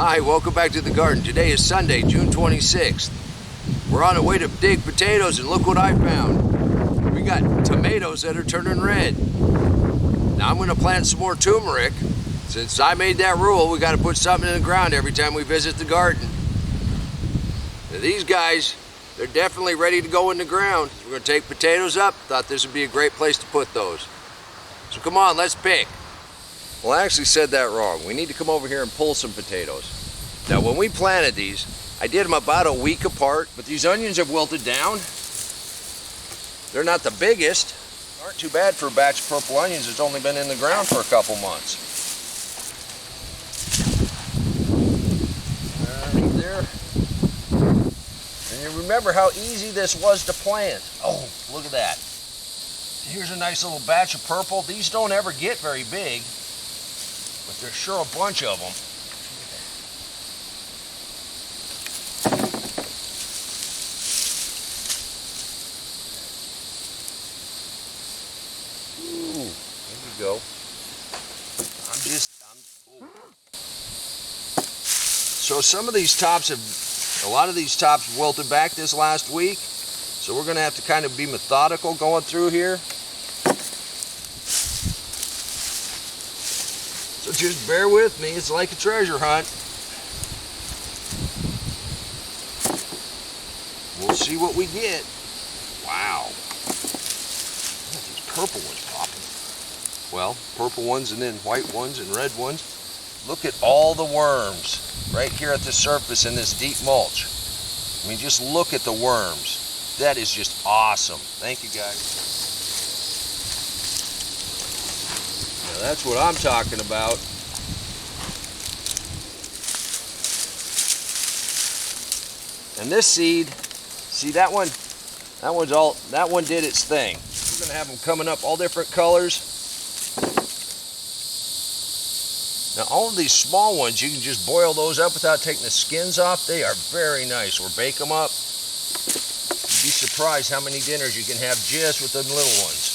Hi, welcome back to the garden. Today is Sunday, June 26th. We're on our way to dig potatoes, and look what I found. We got tomatoes that are turning red. Now I'm gonna plant some more turmeric. Since I made that rule, we gotta put something in the ground every time we visit the garden. Now, these guys, they're definitely ready to go in the ground. We're gonna take potatoes up. Thought this would be a great place to put those. So come on, let's pick. Well, I actually said that wrong. We need to come over here and pull some potatoes. Now, when we planted these, I did them about a week apart, but these onions have wilted down. They're not the biggest. Aren't too bad for a batch of purple onions that's only been in the ground for a couple months. There. And you remember how easy this was to plant. Oh, look at that. Here's a nice little batch of purple. These don't ever get very big, but there's sure a bunch of them. Ooh, there you go. So some of these tops a lot of these tops wilted back this last week. So we're gonna have to kind of be methodical going through here. So just bear with me, it's like a treasure hunt. We'll see what we get. Wow. Look at these purple ones popping. Well, purple ones and then white ones and red ones. Look at all the worms right here at the surface in this deep mulch. I mean, just look at the worms. That is just awesome. Thank you, guys. Now, that's what I'm talking about. And this seed, see that one did its thing. We're gonna have them coming up all different colors. Now all of these small ones, you can just boil those up without taking the skins off. They are very nice, or bake them up. You'd be surprised how many dinners you can have just with the little ones.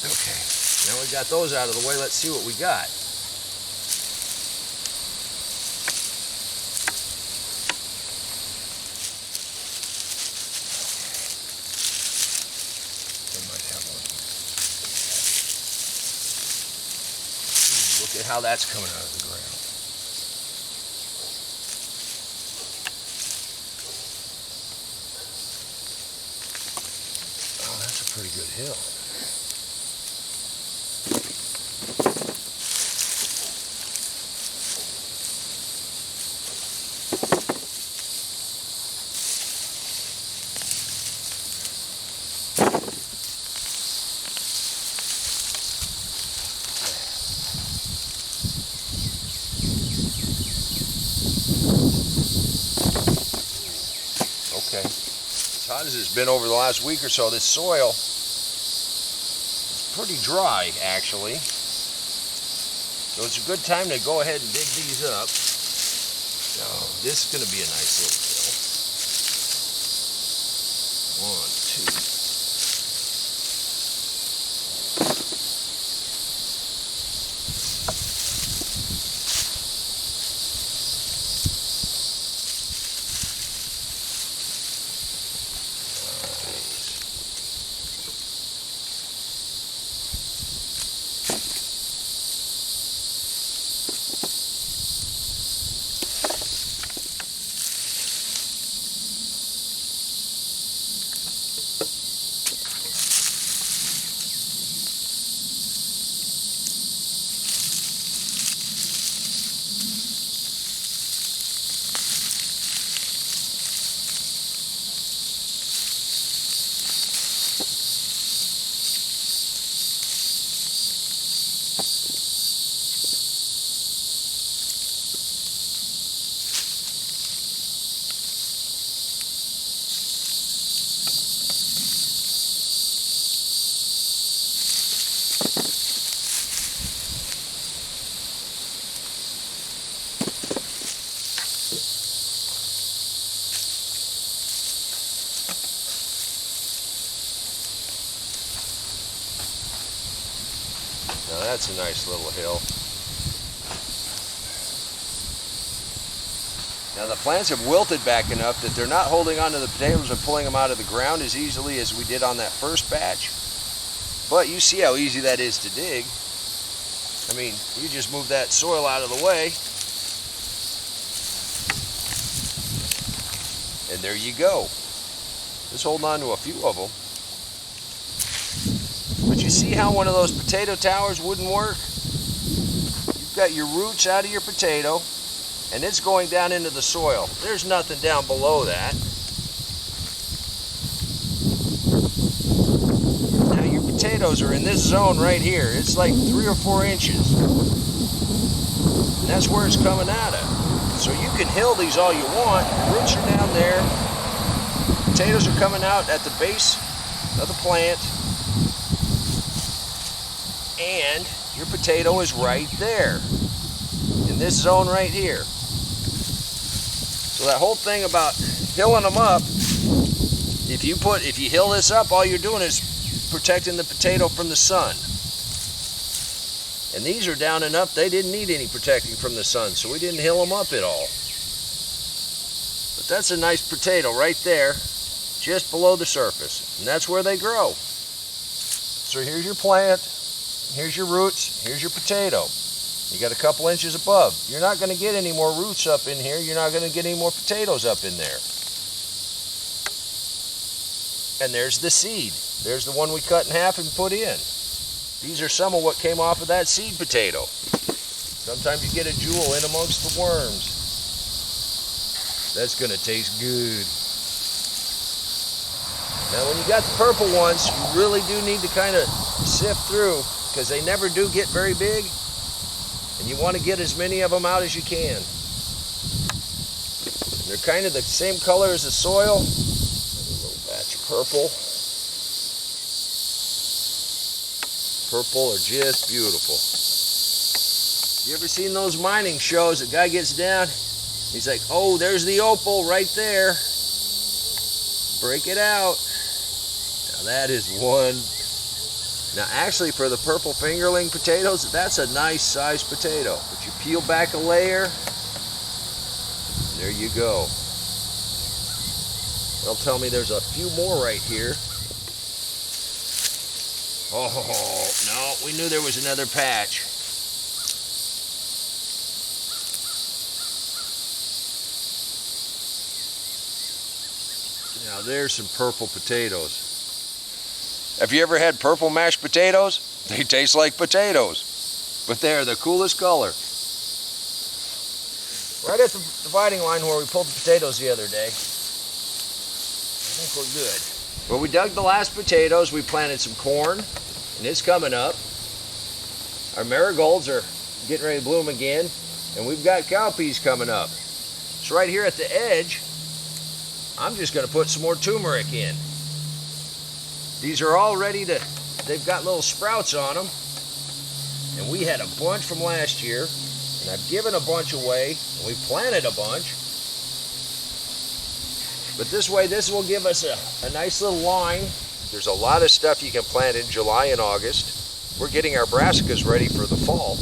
Okay, now we got those out of the way, let's see what we got. Look at how that's coming out of the ground. Oh, that's a pretty good hill. Okay, as hot as it's been over the last week or so, this soil is pretty dry, actually. So it's a good time to go ahead and dig these up. Oh, this is going to be a nice little hill. 1, 2. that's a nice little hill. Now the plants have wilted back enough that they're not holding onto the potatoes and pulling them out of the ground as easily as we did on that first batch. But you see how easy that is to dig. I mean, you just move that soil out of the way, and there you go. Just holding on to a few of them. But you see how one of those potato towers wouldn't work? You've got your roots out of your potato, and it's going down into the soil. There's nothing down below that. Now your potatoes are in this zone right here. It's like 3 or 4 inches. And that's where it's coming out of. So you can hill these all you want. Roots are down there. Potatoes are coming out at the base of the plant. And your potato is right there in this zone right here. So that whole thing about hilling them up, if you hill this up, all you're doing is protecting the potato from the sun. And these are down enough, they didn't need any protecting from the sun, so we didn't hill them up at all. But that's a nice potato right there, just below the surface. And that's where they grow. So here's your plant, here's your roots, here's your potato. You got a couple inches above. You're not going to get any more roots up in here. You're not going to get any more potatoes up in there. And there's the seed. There's the one we cut in half and put in. These are some of what came off of that seed potato. Sometimes you get a jewel in amongst the worms. That's going to taste good. Now when you got the purple ones, you really do need to kind of sift through because they never do get very big. And you want to get as many of them out as you can. They're kind of the same color as the soil. A little batch of purple. Purple are just beautiful. You ever seen those mining shows? A guy gets down, he's like, oh, there's the opal right there. Break it out. Now that is one. Now actually for the purple fingerling potatoes, that's a nice sized potato. But you peel back a layer, there you go. They'll tell me there's a few more right here. Oh, no, we knew there was another patch. Now there's some purple potatoes. Have you ever had purple mashed potatoes? They taste like potatoes, but they're the coolest color. Right at the dividing line where we pulled the potatoes the other day. I think we're good. Well, we dug the last potatoes, we planted some corn, and it's coming up. Our marigolds are getting ready to bloom again, and we've got cowpeas coming up. So right here at the edge, I'm just going to put some more turmeric in. These are all ready to, they've got little sprouts on them. And we had a bunch from last year, and I've given a bunch away, and we planted a bunch. But this way, this will give us a nice little line. There's a lot of stuff you can plant in July and August. We're getting our brassicas ready for the fall.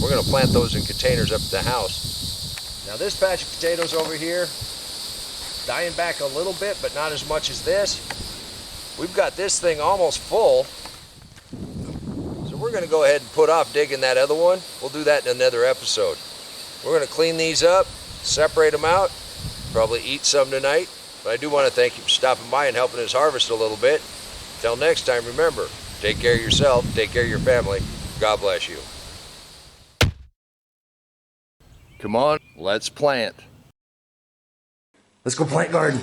We're going to plant those in containers up at the house. Now this patch of potatoes over here, dying back a little bit, but not as much as this. We've got this thing almost full. So we're going to go ahead and put off digging that other one. We'll do that in another episode. We're going to clean these up, separate them out, probably eat some tonight. But I do want to thank you for stopping by and helping us harvest a little bit. Till next time, remember, take care of yourself, take care of your family. God bless you. Come on, let's plant. Let's go plant garden.